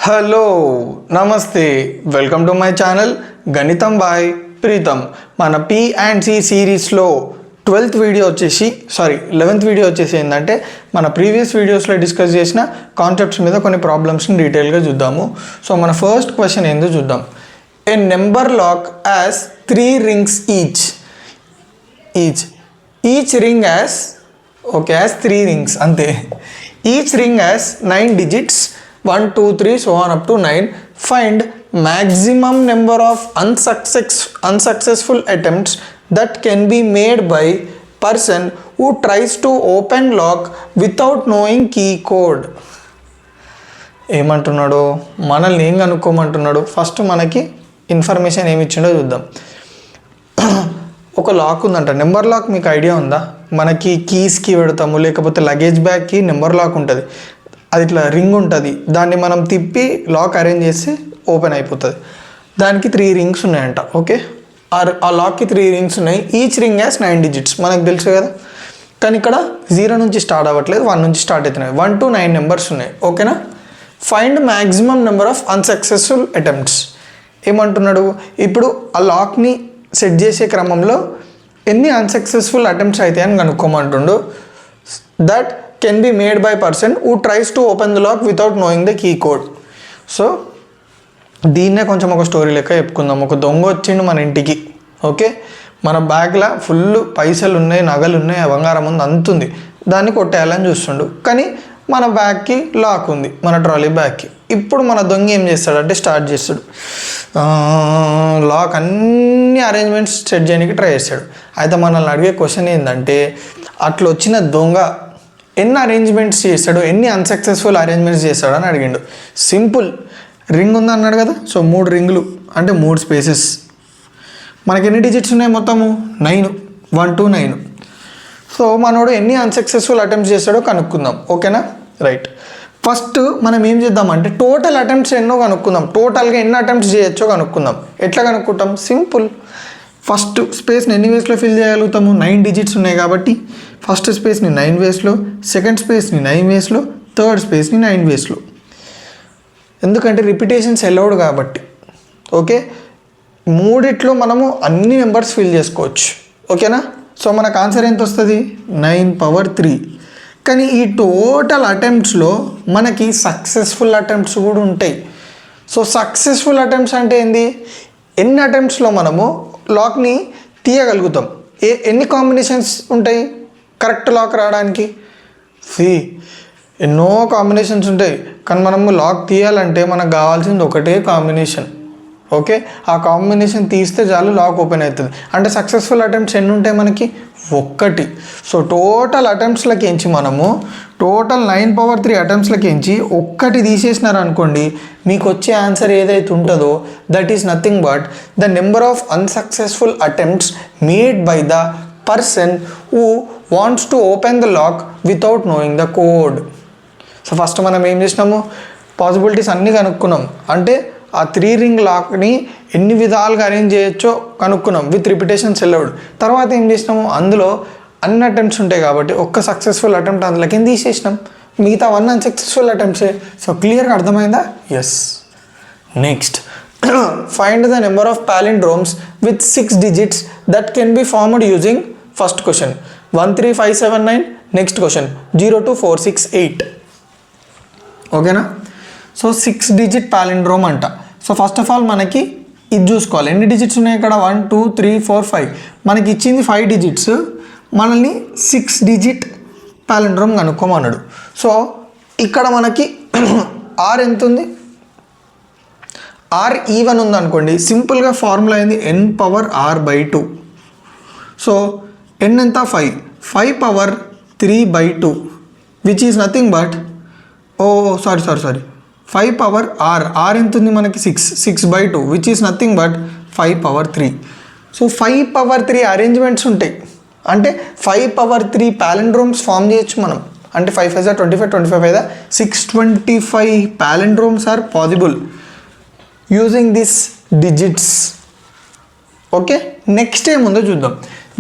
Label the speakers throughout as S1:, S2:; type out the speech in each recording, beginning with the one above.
S1: Hello నమస్తే welcome to my channel గణితం bye Pritam. మన పి అండ్ సి సిరీస్లో 11th వీడియో వచ్చేసి ఏంటంటే మన ప్రీవియస్ వీడియోస్లో డిస్కస్ చేసిన కాన్సెప్ట్స్ మీద కొన్ని ప్రాబ్లమ్స్ని డీటెయిల్గా చూద్దాము. సో మన ఫస్ట్ క్వశ్చన్ ఏందో చూద్దాం. A number lock has 3 rings each ring has 3 rings అంతే. Each ring has 9 digits 1 2 3 so on up to 9. Find maximum number of unsuccessful attempts that can be made by person who tries to open lock without knowing key code. ఏమంటున్నాడు, మనల్ని ఏం కనుక్కోమంటున్నాడు. First మనకి information ఏమి ఇచ్చిండో చూద్దాం. ఒక lock ఉందంట, number lock. మీకు idea ఉందా? మనకి కీస్కి పెడతాము, లేకపోతే లగేజ్ బ్యాగ్కి నెంబర్ లాక్ ఉంటుంది. అది ఇట్లా రింగ్ ఉంటుంది, దాన్ని మనం తిప్పి లాక్ అరేంజ్ చేసి ఓపెన్ అయిపోతుంది. దానికి 3 rings ఉన్నాయంట. ఓకే, ఆ లాక్కి 3 rings ఉన్నాయి. ఈచ్ రింగ్ హ్యాస్ 9 digits మనకు తెలుసు కదా. కానీ ఇక్కడ 0 నుంచి స్టార్ట్ అవ్వట్లేదు, 1 నుంచి స్టార్ట్ అవుతున్నాయి. 1 to 9 నెంబర్స్ ఉన్నాయి. ఓకేనా. Find maximum number of unsuccessful attempts. ఏమంటున్నాడు, ఇప్పుడు ఆ లాక్ని సెట్ చేసే క్రమంలో ఎన్ని అన్సక్సెస్ఫుల్ అటెంప్ట్స్ అయితే అని కనుక్కోమంటుండు. That can be made by person who tries to open the lock without knowing the key code. So దీన్నే కొంచెం ఒక స్టోరీ లెక్క చెప్పుకుందాం. ఒక దొంగ వచ్చిండు మన ఇంటికి. ఓకే, మన బ్యాగ్లో ఫుల్ పైసలు ఉన్నాయి, నగలు ఉన్నాయి, బంగారం ఉంది, అంతుంది. దాన్ని కొట్టేయాలని చూస్తుండు. కానీ మన బ్యాగ్కి లాక్ ఉంది, మన ట్రాలీ బ్యాగ్కి. ఇప్పుడు మన దొంగ ఏం చేస్తాడంటే స్టార్ట్ చేస్తాడు, లాక్ అన్ని అరేంజ్మెంట్స్ సెట్ చేయడానికి ట్రై చేస్తాడు. అయితే మనల్ని అడిగే క్వశ్చన్ ఏంటంటే, అట్లా వచ్చిన దొంగ ఎన్ని అరేంజ్మెంట్స్ చేస్తాడు, ఎన్ని అన్సక్సెస్ఫుల్ అరేంజ్మెంట్స్ చేస్తాడు అని అడిగిండు. సింపుల్, రింగ్ ఉంది అన్నాడు కదా. సో 3 రింగులు అంటే 3 స్పేసెస్. మనకి ఎన్ని డిజిట్స్ ఉన్నాయి మొత్తము? 9, 1 to 9. సో మనోడు ఎన్ని అన్సక్సెస్ఫుల్ అటెంప్ట్స్ చేస్తాడో కనుక్కుందాం. ఓకేనా, రైట్. ఫస్ట్ మనం ఏం చేద్దామంటే టోటల్ అటెంప్ట్స్ ఎన్నో కనుక్కుందాం. టోటల్గా ఎన్ని అటెంప్ట్స్ చేయొచ్చో కనుక్కుందాం. ఎట్లా కనుక్కుంటాం? సింపుల్. ఫస్ట్ స్పేస్ని ఎన్ని వేస్లో ఫిల్ చేయగలుగుతాము? 9 digits ఉన్నాయి కాబట్టి ఫస్ట్ స్పేస్ని 9 waysలో, సెకండ్ స్పేస్ని 9 waysలో, థర్డ్ స్పేస్ని 9 waysలో. ఎందుకంటే రిపిటేషన్స్ అలౌడ్ కాబట్టి. ఓకే, మూడిట్లో మనము అన్ని నెంబర్స్ ఫిల్ చేసుకోవచ్చు. ఓకేనా. సో మనకు ఆన్సర్ ఎంత వస్తుంది? 9^3. కానీ ఈ టోటల్ అటెంప్ట్స్లో మనకి సక్సెస్ఫుల్ అటెంప్ట్స్ కూడా ఉంటాయి. సో సక్సెస్ఫుల్ అటెంప్ట్స్ అంటే ఏంది? ఎన్ని అటెంప్ట్స్లో మనము లాక్ని తీయగలుగుతాం, ఎన్ని కాంబినేషన్స్ ఉంటాయి కరెక్ట్ లాక్ రావడానికి? ఎన్నో కాంబినేషన్స్ ఉంటాయి. కానీ మనము లాక్ తీయాలంటే మనకు కావాల్సింది ఒకటే కాంబినేషన్. ఓకే, ఆ కాంబినేషన్ తీస్తే చాలు లాక్ ఓపెన్ అవుతుంది. అంటే సక్సెస్ఫుల్ అటెంప్ట్స్ ఎన్ని ఉంటాయి మనకి? 1. సో టోటల్ అటెంప్ట్స్లకి ఎంచి మనము టోటల్ 9^3 అటెంప్ట్స్లకి ఎంచి 1 తీసేసినారు అనుకోండి, మీకు వచ్చే ఆన్సర్ ఏదైతే ఉంటుందో that is nothing but the number of unsuccessful attempts made by the person who wants to open the lock without knowing the code. So first మనం ఏం చేసినాము? పాసిబిలిటీస్ అన్నీ కనుక్కున్నాం. అంటే ఆ 3 ring లాక్ని ఎన్ని విధాలుగా అరేంజ్ చేయొచ్చో కనుక్కున్నాం విత్ రిపిటేషన్స్ అలౌడ్. తర్వాత ఏం చేసినాము? అందులో అన్ని అటెంప్ట్స్ ఉంటాయి కాబట్టి ఒక్క సక్సెస్ఫుల్ అటెంప్ట్ అందులోకి తీసేసినాం, మిగతా 1 అన్సక్సెస్ఫుల్ అటెంప్ట్సే. సో క్లియర్గా అర్థమైందా? Yes. Next, find the number of palindromes with 6 digits that can be formed using first question 13579, next question 02468. ఓకేనా. సో 6 digit palindrome అంట. సో ఫస్ట్ ఆఫ్ ఆల్ మనకి ఇది చూసుకోవాలి, ఎన్ని డిజిట్స్ ఉన్నాయి ఇక్కడ? 1 2 3 4 5. మనకి ఇచ్చింది 5 digits, మనల్ని 6 digit palindrome కనుక్కోమన్నాడు. సో ఇక్కడ మనకి ఆర్ ఎంత ఉంది? ఆర్ ఈవెన్ ఉంది అనుకోండి. సింపుల్గా ఫార్ములా అయింది n^r/2. సో n ఎంత? 5. 5^3/2 which is nothing but sorry 5^r. R ఎంత ఉంది మనకి? 6/2 which is nothing but 5^3. So 5^3 arrangements ఉంటాయి. అంటే 5^3 palindromes ఫామ్ చేయొచ్చు మనం. అంటే 5 5 25, 25 5 625 palindromes are possible using this digits. Okay, next ఏముందో చూద్దాం.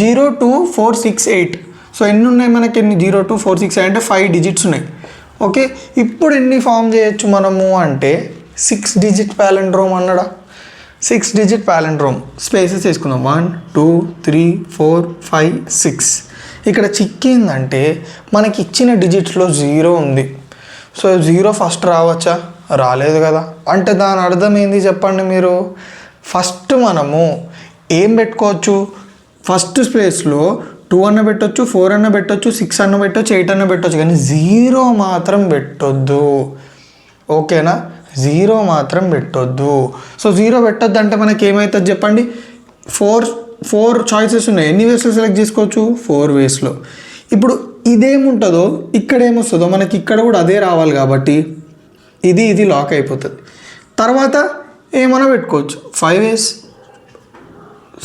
S1: 02468. సో ఎన్ని ఉన్నాయి మనకి? 02468 అంటే 5 digits ఉన్నాయి. ఓకే, ఇప్పుడు ఎన్ని ఫామ్ చేయొచ్చు మనము అంటే 6 డిజిట్ ప్యాలెండ్రోమ్ అన్నాడా, 6 డిజిట్ ప్యాలెండ్రోమ్. స్పేసెస్ వేసుకుందాం, 1 2 3 4 5 6. ఇక్కడ చిక్కిందంటే మనకి ఇచ్చిన డిజిట్స్లో 0 ఉంది. సో 0 ఫస్ట్ రావచ్చా? రాలేదు కదా. అంటే దాని అర్థం ఏంది చెప్పండి మీరు. ఫస్ట్ మనము ఏం పెట్టుకోవచ్చు, ఫస్ట్ స్పేస్లో 2 అన్న పెట్టొచ్చు, 4 అన్న పెట్టొచ్చు, 6 అన్న పెట్టొచ్చు, 8 అన్న పెట్టొచ్చు, కానీ 0 మాత్రం పెట్టొద్దు. ఓకేనా, 0 మాత్రం పెట్టొద్దు. సో 0 పెట్టొద్దు అంటే మనకి ఏమవుతుంది చెప్పండి. 4 చాయిసెస్ ఉన్నాయి. ఎన్ని వేస్లో సెలెక్ట్ చేసుకోవచ్చు? 4 వేస్లో. ఇప్పుడు ఇదేముంటుందో ఇక్కడ ఏమొస్తుందో మనకి ఇక్కడ కూడా అదే రావాలి కాబట్టి ఇది లాక్ అయిపోతుంది. తర్వాత ఏమైనా పెట్టుకోవచ్చు 5 వేస్.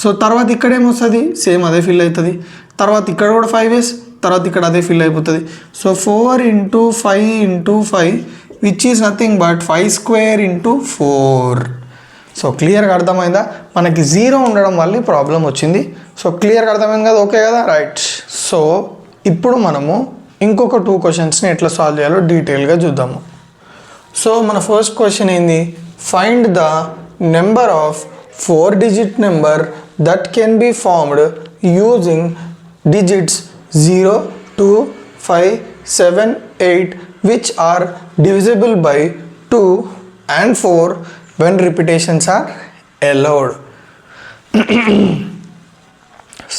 S1: సో తర్వాత ఇక్కడ ఏమొస్తుంది, సేమ్ అదే ఫిల్ అవుతుంది. తర్వాత ఇక్కడ కూడా 5 వేస్, తర్వాత ఇక్కడ అదే ఫిల్ అయిపోతుంది. So 4 × 5 × 5 which is nothing but 5 square × 4. So క్లియర్గా అర్థమైందా? మనకి 0 ఉండడం వల్ల ప్రాబ్లం వచ్చింది. సో క్లియర్గా అర్థమైంది కదా, ఓకే కదా, రైట్. సో ఇప్పుడు మనము ఇంకొక 2 క్వశ్చన్స్ని ఎట్లా సాల్వ్ చేయాలో డీటెయిల్గా చూద్దాము. సో మన ఫస్ట్ క్వశ్చన్ ఏంది, find the number of 4 digit number that can be formed using digits 0 2 5 7 8 which are divisible by 2 and 4 when repetitions are allowed.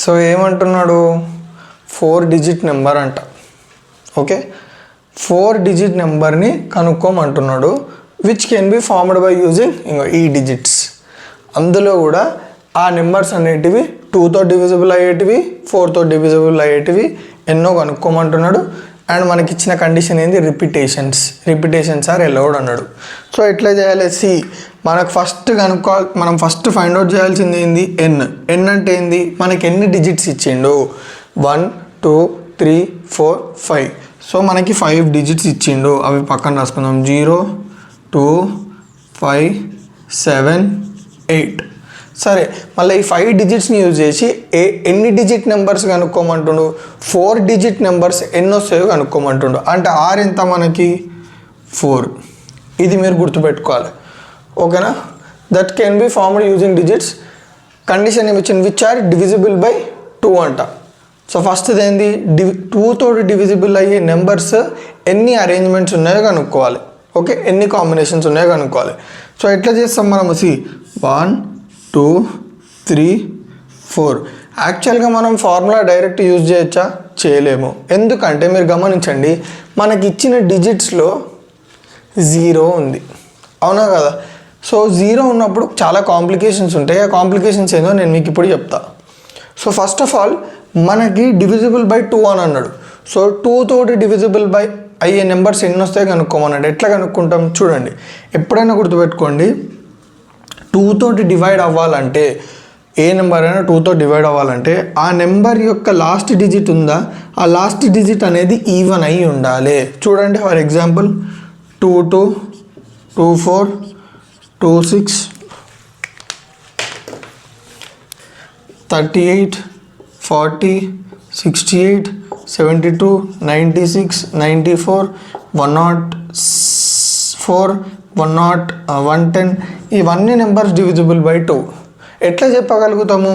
S1: So ఏమంటున్నాడు, 4 డిజిట్ నెంబర్ అంట. ఓకే, 4 డిజిట్ నెంబర్ని కనుక్కోమంటున్నాడు. Which can be formed by using ఈ digits. అందులో కూడా ఆ numbers అనేటివి 2తో డివిజిబుల్ అయ్యేటివి, 4తో డివిజిబుల్ అయ్యేటివి ఎన్నో కనుక్కోమంటున్నాడు. అండ్ మనకి ఇచ్చిన కండిషన్ ఏంది, రిపిటేషన్స్ ఆర్ అలౌడ్ అన్నాడు. సో ఎట్లా చేయాలి, మనకు ఫస్ట్ మనం ఫస్ట్ ఫైండ్ అవుట్ చేయాల్సింది ఏంది, ఎన్ అంటే ఏంది, మనకి ఎన్ని డిజిట్స్ ఇచ్చిండు, 1 2 3 4 5. సో మనకి 5 డిజిట్స్ ఇచ్చిండు, అవి పక్కన రాసుకుందాం, 0 2 5 7 8. సరే, మళ్ళీ ఈ 5 డిజిట్స్ని యూజ్ చేసి ఎన్ని డిజిట్ నెంబర్స్ కనుక్కోమంటుండు, 4 డిజిట్ నెంబర్స్ ఎన్ని వస్తాయో కనుక్కోమంటుండు. అంటే ఆర్ ఎంత మనకి, 4. ఇది మీరు గుర్తుపెట్టుకోవాలి, ఓకేనా. That can be formed using digits. Condition ఏమి ఇచ్చింది, విచ్ ఆర్ డివిజిబుల్ బై 2 అంట. సో ఫస్ట్ ఏంది, 2తో డివిజిబుల్ అయ్యే నెంబర్స్ ఎన్ని అరేంజ్మెంట్స్ ఉన్నాయో కనుక్కోవాలి. ఓకే, ఎన్ని కాంబినేషన్స్ ఉన్నాయో కనుక్కోవాలి. సో ఎట్లా చేస్తాం మనము, 1 2 3 4. యాక్చువల్గా మనం ఫార్ములా డైరెక్ట్ యూజ్ చేయొచ్చా, చేయలేము. ఎందుకంటే మీరు గమనించండి, మనకి ఇచ్చిన డిజిట్స్లో 0 ఉంది, అవునా కదా. సో 0 ఉన్నప్పుడు చాలా కాంప్లికేషన్స్ ఉంటాయి. ఆ కాంప్లికేషన్స్ ఏందో నేను మీకు ఇప్పుడు చెప్తా. సో ఫస్ట్ ఆఫ్ ఆల్ మనకి డివిజిబుల్ బై 2 అని అన్నాడు. సో 2తోటి డివిజిబుల్ బై అయ్యే నెంబర్స్ ఎన్ని వస్తాయో కనుక్కోమన్నాడు. ఎట్లా కనుక్కుంటాం చూడండి, ఎప్పుడైనా గుర్తుపెట్టుకోండి, 2తోటి డివైడ్ అవ్వాలంటే, ఏ నెంబర్ అయినా 2తో డివైడ్ అవ్వాలంటే ఆ నెంబర్ యొక్క లాస్ట్ డిజిట్ ఉందా, ఆ లాస్ట్ డిజిట్ అనేది ఈవెన్ అయి ఉండాలి. చూడండి, ఫర్ ఎగ్జాంపుల్ 2 2 2 4 2 6 38 40 68 72 96 94 104 110. ఇవన్నీ నెంబర్స్ డివిజిబుల్ బై 2. ఎట్లా చెప్పగలుగుతాము,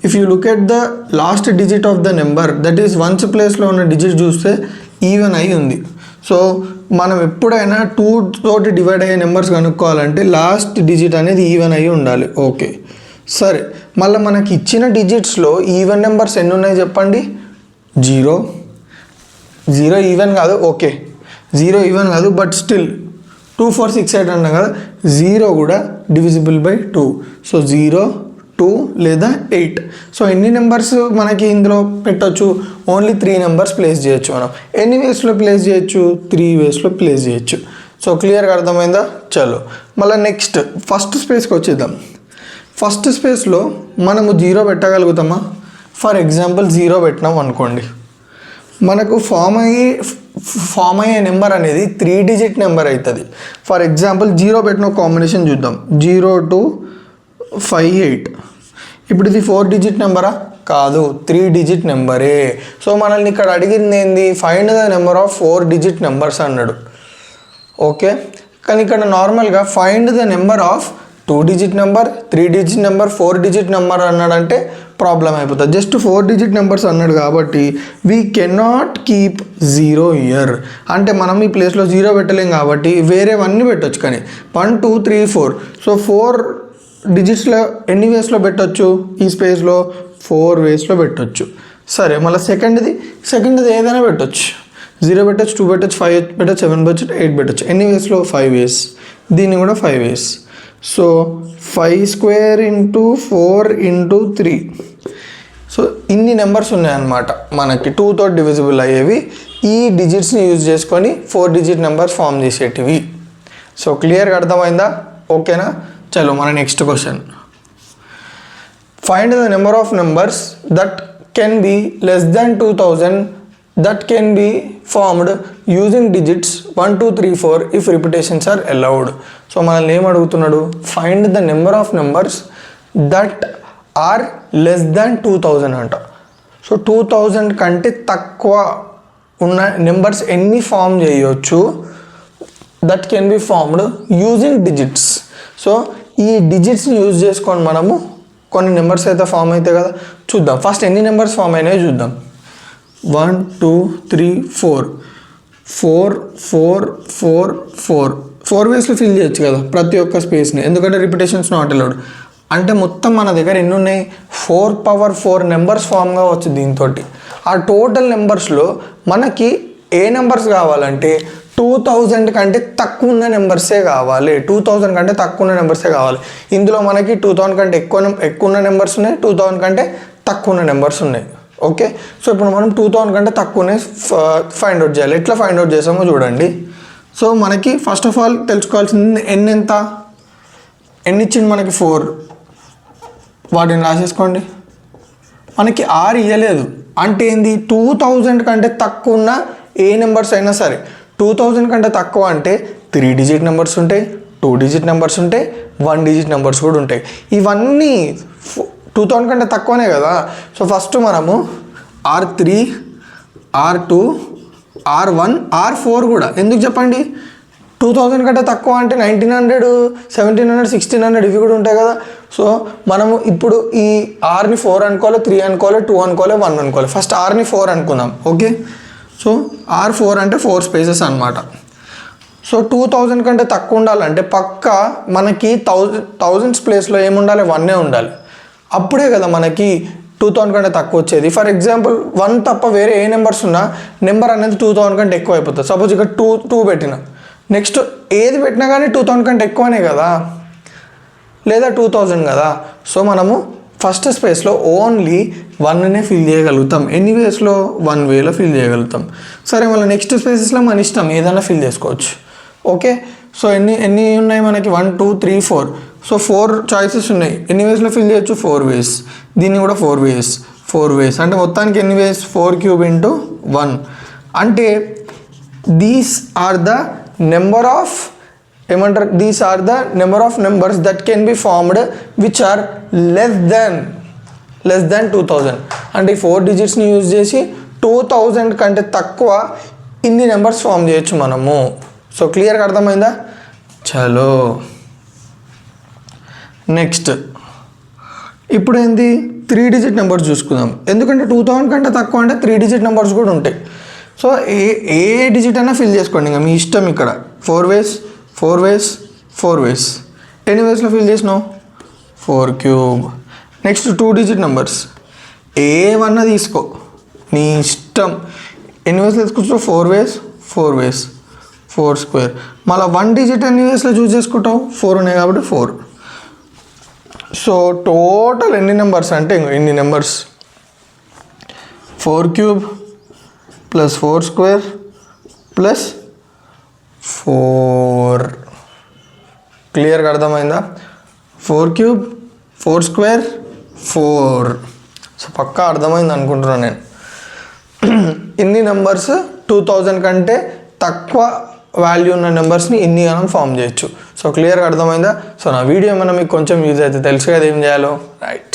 S1: if you look at the last digit of the number, that is ones ప్లేస్లో ఉన్న డిజిట్ చూస్తే ఈవెన్ అయి ఉంది. సో మనం ఎప్పుడైనా 2తోటి డివైడ్ అయ్యే నెంబర్స్ కనుక్కోవాలంటే లాస్ట్ డిజిట్ అనేది ఈవెన్ అయి ఉండాలి. ఓకే, సరే. మళ్ళీ మనకి ఇచ్చిన డిజిట్స్లో ఈవెన్ నెంబర్స్ ఎన్ని ఉన్నాయి చెప్పండి, 0 ఈవెన్ కాదు. ఓకే, 0 ఈవెన్ కాదు, బట్ స్టిల్ 2 4 6 8 అన్నాం కదా, 0 కూడా డివిజిబుల్ బై 2. సో 0 2 లేదా 8. సో ఎన్ని నెంబర్స్ మనకి ఇందులో పెట్టచ్చు, ఓన్లీ 3 నెంబర్స్ ప్లేస్ చేయొచ్చు. మనం ఎన్ని వేస్లో ప్లేస్ చేయొచ్చు, 3 వేస్లో ప్లేస్ చేయొచ్చు. సో క్లియర్గా అర్థమైందా. చలో మళ్ళీ నెక్స్ట్ ఫస్ట్ స్పేస్కి వచ్చేద్దాం. ఫస్ట్ స్పేస్లో మనము 0 పెట్టగలుగుతామా. ఫర్ ఎగ్జాంపుల్ 0 పెట్టినాం అనుకోండి, మనకు ఫామ్ అయ్యే నెంబర్ అనేది 3 డిజిట్ నెంబర్ అవుతుంది. ఫర్ ఎగ్జాంపుల్ 0 పెట్టిన కాంబినేషన్ చూద్దాం, 0 2 5 8. ఇప్పుడు ఇది 4 డిజిట్ నెంబరా, కాదు, 3 డిజిట్ నెంబరే. సో మనల్ని ఇక్కడ అడిగింది ఏంది, find the number of 4 digit numbers అన్నాడు. ఓకే, కానీ ఇక్కడ నార్మల్గా find the number of 2 digit number, 3 digit number, 4 digit number అన్నాడంటే ప్రాబ్లం అయిపోతుంది. జస్ట్ 4 డిజిట్ నెంబర్స్ అన్నాడు కాబట్టి వీ కెనాట్ కీప్ 0 ఇయర్. అంటే మనం ఈ ప్లేస్లో 0 పెట్టలేం కాబట్టి వేరేవన్నీ పెట్టవచ్చు. కానీ 1 2 3 4 సో 4 డిజిట్స్లో ఎన్ని వేస్లో పెట్టవచ్చు? ఈ స్పేస్లో 4 వేస్లో పెట్టవచ్చు. సరే, మళ్ళీ సెకండ్ది ఏదైనా పెట్టవచ్చు. 0 పెట్టచ్చు, 2 పెట్టచ్చు, 5 పెట్టచ్చు, 7 పెట్టచ్చు, 8 పెట్టచ్చు. ఎన్ని వేస్లో? 5 వేస్. దీన్ని కూడా 5 ways. So 5 square into 4 into 3. So ఇన్ని నెంబర్స్ ఉన్నాయన్నమాట మనకి 2తో డివిజిబుల్ అయ్యేవి. ఈ డిజిట్స్ని యూజ్ చేసుకొని 4 డిజిట్ నెంబర్స్ ఫామ్ చేసేటివి. సో క్లియర్గా అర్థమైందా? ఓకేనా? చలో మన next question. Find the number of numbers that can be less than 2000 that can be formed using digits 1 2 3 4 if repetitions are allowed. So మనల్ని ఏం అడుగుతున్నాడు? Find the number of numbers that are less than 2000 అంట. So 2000 కంటే తక్కువ ఉన్న numbers ఎన్ని form చేయొచ్చు? That can be formed using digits. So ఈ డిజిట్స్ని యూజ్ చేసుకొని మనము కొన్ని నెంబర్స్ అయితే ఫామ్ అవుతాయి కదా, చూద్దాం. ఫస్ట్ ఎన్ని నెంబర్స్ ఫామ్ అయినాయో చూద్దాం. 1 2 3 4 4 4 4 4 4 వేస్లో ఫిల్ చేయొచ్చు కదా ప్రతి ఒక్క స్పేస్ని, ఎందుకంటే రిపిటేషన్స్ నాట్ అలౌడ్. అంటే మొత్తం మన దగ్గర ఎన్ని ఉన్నాయి? 4 పవర్ 4 నెంబర్స్ ఫామ్ కావచ్చు దీంతో. ఆ టోటల్ నెంబర్స్లో మనకి ఏ నెంబర్స్ కావాలంటే 2000 కంటే తక్కువ ఉన్న నెంబర్సే కావాలి. 2000 కంటే తక్కువ ఉన్న నెంబర్సే కావాలి. ఇందులో మనకి 2000 కంటే ఎక్కువ ఉన్న నెంబర్స్ ఉన్నాయి, 2000 కంటే తక్కువ ఉన్న నెంబర్స్ ఉన్నాయి. ఓకే, సో ఇప్పుడు మనం 2000 కంటే తక్కువనే ఫైండ్ అవుట్ చేయాలి. ఎట్లా ఫైండ్ అవుట్ చేసామో చూడండి. సో మనకి ఫస్ట్ ఆఫ్ ఆల్ తెలుసుకోవాల్సింది ఎన్ని ఇచ్చింది మనకి? 4. వాటిని రాసేసుకోండి. మనకి 6 ఇవ్వలేదు అంటే ఏంది? 2000 కంటే తక్కువ ఉన్న ఏ నెంబర్స్ అయినా సరే, 2000 కంటే తక్కువ అంటే 3 డిజిట్ నెంబర్స్ ఉంటాయి, 2 డిజిట్ నెంబర్స్ ఉంటాయి, 1 డిజిట్ నెంబర్స్ కూడా ఉంటాయి. ఇవన్నీ 2000 కంటే తక్కువనే కదా. సో ఫస్ట్ మనము R3, R2, R1, R4 కూడా. ఎందుకు చెప్పండి? 2000 కంటే తక్కువ అంటే 1900, 1700, 1600 ఇవి కూడా ఉంటాయి కదా. సో మనము ఇప్పుడు ఈ Rని 4 అనుకోవాలి, 3 అనుకోవాలి, 2 అనుకోవాలి, 1 అనుకోవాలి. ఫస్ట్ Rని 4 అనుకుందాం. ఓకే, సో R4 అంటే 4 స్పేసెస్ అనమాట. సో 2000 కంటే తక్కువ ఉండాలంటే పక్కా మనకి 1000 ప్లేస్లో ఏముండాలి? 1 ఉండాలి. అప్పుడే కదా మనకి 2000 కంటే తక్కువ వచ్చేది. ఫర్ ఎగ్జాంపుల్ 1 తప్ప వేరే ఏ నెంబర్స్ ఉన్నా నెంబర్ అనేది 2000 కంటే ఎక్కువ అయిపోతుంది. సపోజ్ ఇక్కడ 2 పెట్టిన, నెక్స్ట్ ఏది పెట్టినా కానీ 2000 కంటే ఎక్కువనే కదా, లేదా 2000 కదా. సో మనము ఫస్ట్ స్పేస్లో ఓన్లీ 1నే ఫిల్ చేయగలుగుతాం. ఎన్ని వేస్లో? 1 వేలో ఫిల్ చేయగలుగుతాం. సరే, మళ్ళీ నెక్స్ట్ స్పేసెస్లో మన ఇష్టం ఏదైనా ఫిల్ చేసుకోవచ్చు. ఓకే, సో ఎన్ని ఉన్నాయి మనకి? 1 2 3 4. సో 4 చాయిసెస్ ఉన్నాయి. ఎన్ని వేస్లో ఫిల్ చేయొచ్చు? 4 వేస్. దీన్ని కూడా 4 వేస్. అంటే మొత్తానికి ఎన్ని వేస్? 4 క్యూబ్ ఇంటూ 1. అంటే these are the number of numbers that can be formed which are less than 2000. అంటే ఈ 4 డిజిట్స్ని యూజ్ చేసి 2000 కంటే తక్కువ ఇన్ని నెంబర్స్ ఫామ్ చేయొచ్చు మనము. సో క్లియర్గా అర్థమైందా? చలో నెక్స్ట్. ఇప్పుడు ఏంది? 3 డిజిట్ నెంబర్స్ చూసుకుందాం. ఎందుకంటే 2000 కంటే తక్కువ అంటే 3 డిజిట్ నెంబర్స్ కూడా ఉంటాయి. సో ఏ డిజిట్ అయినా ఫిల్ చేసుకోండి, ఇంకా మీ ఇష్టం. ఇక్కడ 4 వేస్. ఎన్ని వేస్లో ఫిల్ చేసినావు? 4 క్యూబ్. నెక్స్ట్ 2 డిజిట్ నెంబర్స్ ఏమన్నా తీసుకో, నీ ఇష్టం. ఎన్ని వేస్లో తీసుకుంటావు? 4 వేస్, 4 స్క్వేర్. మళ్ళీ 1 డిజిట్ ఎన్ని వేస్లో చూస్ చేసుకుంటావు? 4 ఉన్నాయి కాబట్టి 4. సో టోటల్ ఎన్ని నెంబర్స్ అంటే ఇన్ని numbers 4 cube plus 4 square plus 4. క్లియర్గా అర్థమైందా? 4 క్యూబ్ 4 స్క్వేర్ 4. సో పక్కా అర్థమైంది అనుకుంటున్నాను నేను. ఇన్ని నెంబర్స్ 2000 కంటే తక్కువ వాల్యూ ఉన్న నెంబర్స్ని ఇన్ని మనం ఫామ్ చేయొచ్చు. సో క్లియర్గా అర్థమైందా? సో నా వీడియో ఏమైనా మీకు కొంచెం యూజ్ అయితే తెలుసు కదా ఏం చేయాలో. రైట్.